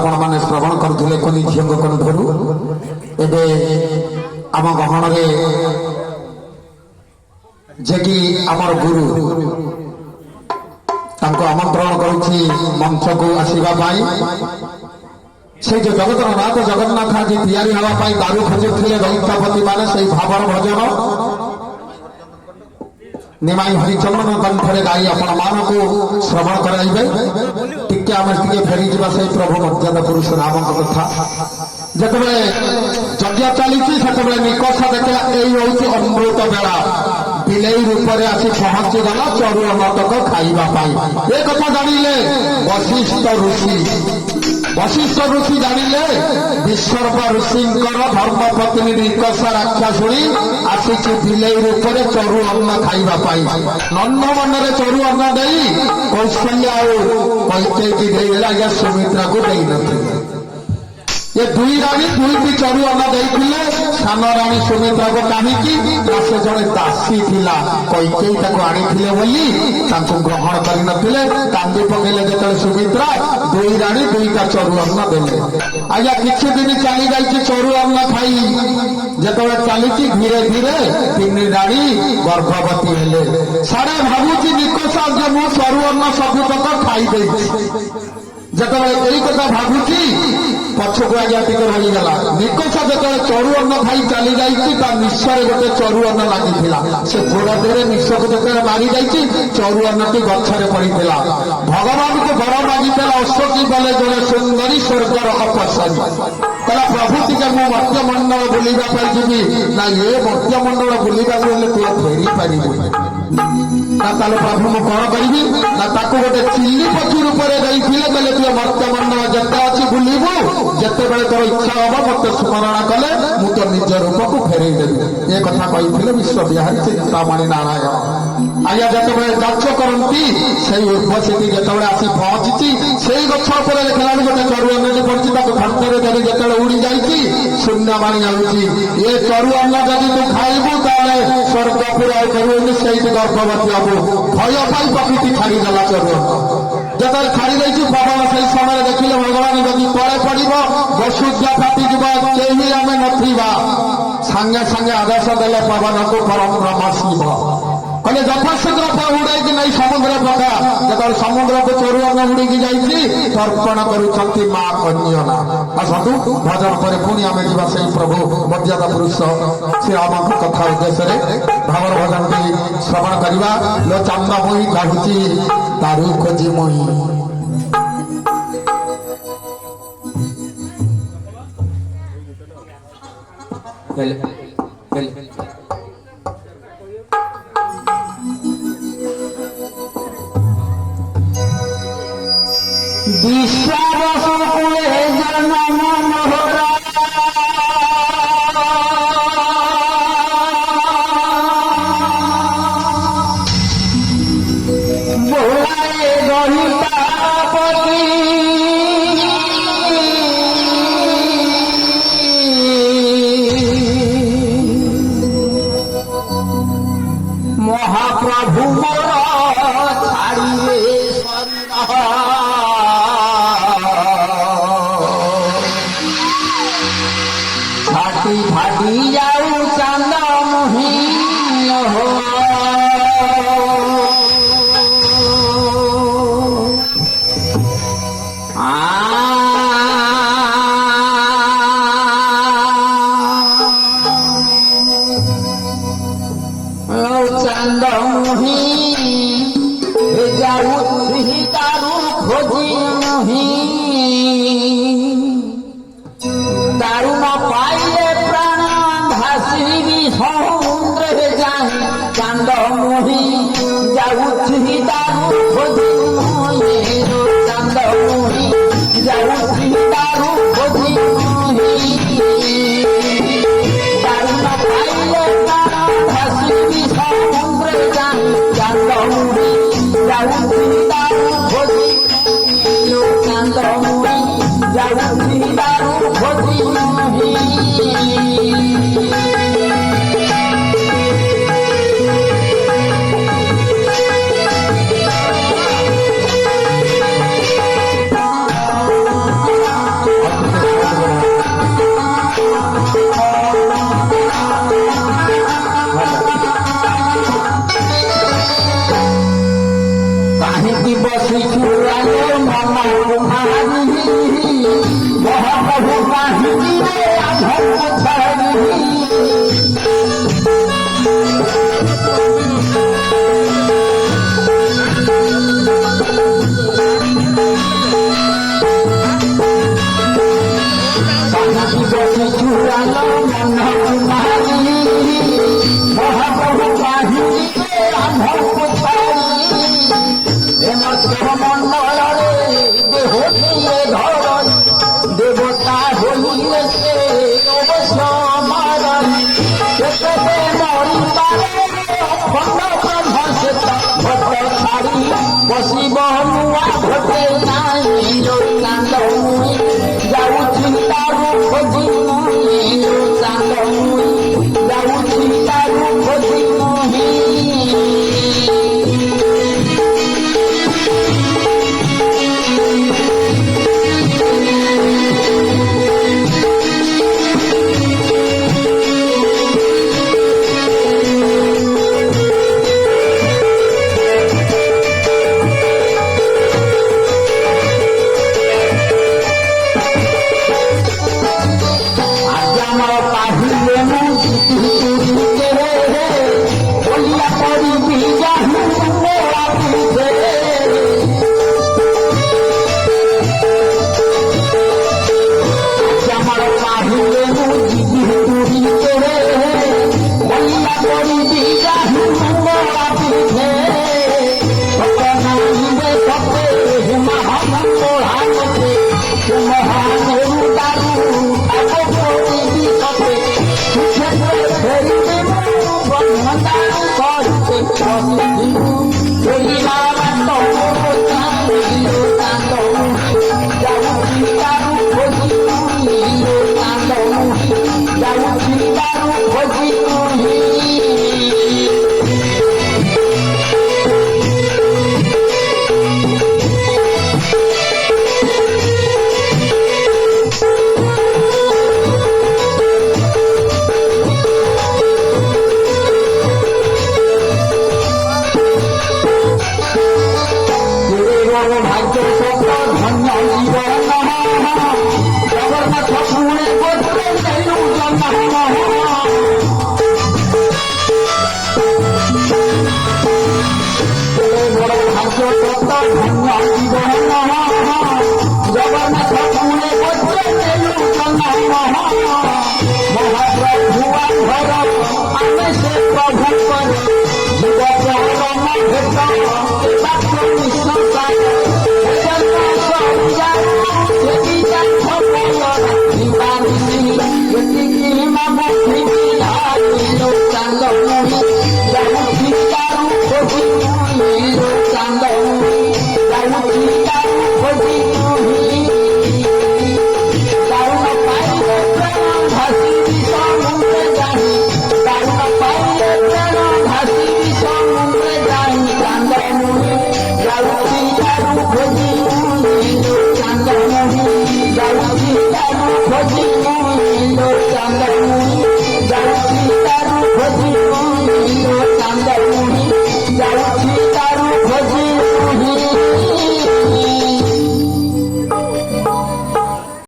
आपण मैंने श्रवण करते कनि झील कंठर एवं आम गहन जे कि आमर गुरु आमंत्रण करुच्ची मंच को आसवाई से जो जगतर नाथ जगन्नाथ आज तैयारी हाँपाई दारू खोजुले दैत्यपति मैंने से भावर भजन निमाई हरिचंदन कंठरे गाई आपण मानक श्रवण कराइबे टिके आम टिके फेरी जा से प्रभु मर्यादा पुरुष राम कथा जिते यज्ञ चली निकष देखला यही हूँ अमृत बेला बिलई रूप में आसी पहुंची गला चरु अमृतक खाइबा ये कथा जानिले वशिष्ठ ऋषि जानिले विश्वर्प ऋषिंकर धर्म पत्नी निकषा आख्या शुणी आसी बिलई रूप में चरु अन्न खाइबा नन्न मन चरु अन्न दे कौशल्या कैकेयी देला या सुमित्रा को दे नथिले ये दुई राणी दुईटी चरु अन्न देते सान राणी सुमित्रा को कहीं से जड़े दासी थिला कैकेयी आनी ग्रहण करते कांदी पकेले जो सुमित्रा दुई राणी दुईटा चरु अन्न देले आज्ञा किसी दिन चली जाइए चरु अन्न खाई जो चली धीरे धीरे तीन राणी गर्भवती हेले सारे भावुची निकषा जो मु चरु अन्न सबुतक खाई जिते यही कथा भावुची पछक आज्ञा टे रहीगला निकष जो चरु अन्न खाई चली जाइए निश्चय गोटे चरु अन्न लगी से गोड़ देह निश को जो मारी जाइए चरु अन्न टी गछरे पड़ी भगवान को वर मागी अशोकी गले जड़े सुंदरी स्वर्गर अपसरी कहला प्रभु टे मु मर्त्यमंडल बुलवाई जी ना ये मर्त्यमंडल बुलवा फेरी पारि ना प्रभु मु कौन करी ना गोटे चिल्ली पक्षी रूप में कहले तु मर्त्यमंडल जिते अच्छी बुलबू जिते बड़े तोर इच्छा हम मत स्मरण कले मु तो निज रूप को फेरई देवी ये कथा कही विश्व बिहारी चिंतामणि नारायण आज्ञा जिते जाच करती से उर्वशी जो आसी पहुंची से गछ पर देखला गोटे चरु अन्न पड़ी घंटे धरी जो उड़ी जाइए शून्यवाणी आऊँगी ये चरु अन्न जदि तू खाइबू ताले स्वर्ग पूरा करू से गर्भवती हबू भय पाई प्रकृति छाड़ीदेला चरु अन्न जो छाड़ी देती पवन से समय देखिले भगवान जदि तले पड़ बसुजा फाटिज कहीं आम ना सागे सागे आदेश देले पवन को परम ब्रह्म शिव कहले यथाशीघ्र उड़ाई नहीं समुद्र पका जो समुद्र को चरु अन्न उड़ी जाइए तर्पण करुँच माँ कन्या आसतु भजन पर पुणी आम जा से प्रभु मर्यादा पुरुष श्री राम कथा उद्देश्य भावर भजन की श्रवण करवा लो चांदा मोही कहूँ तारू खोजी मोही विश्वासकुले जन्म मोहरा बोलाए गणितापति महाप्रभु मोर छाड़िए फाटी फाटी जाऊ चांदा मुही हो चांदा मुही जाऊ तारू खोजी मुही दारू न पाइले प्राण भासी समुद्र जाए चांद मुही जाऊँ दारू खोजी चांद मुही जाऊँ दारू खोजी दारू न पाइले प्राण भासी समुद्र जाए चांद मुही जाऊँ दारू खोजी चांद मुही जाऊँ दारू खोजी ମହାପ୍ରଭୁ କାହିଁକି ରେ ଆଧର୍ମ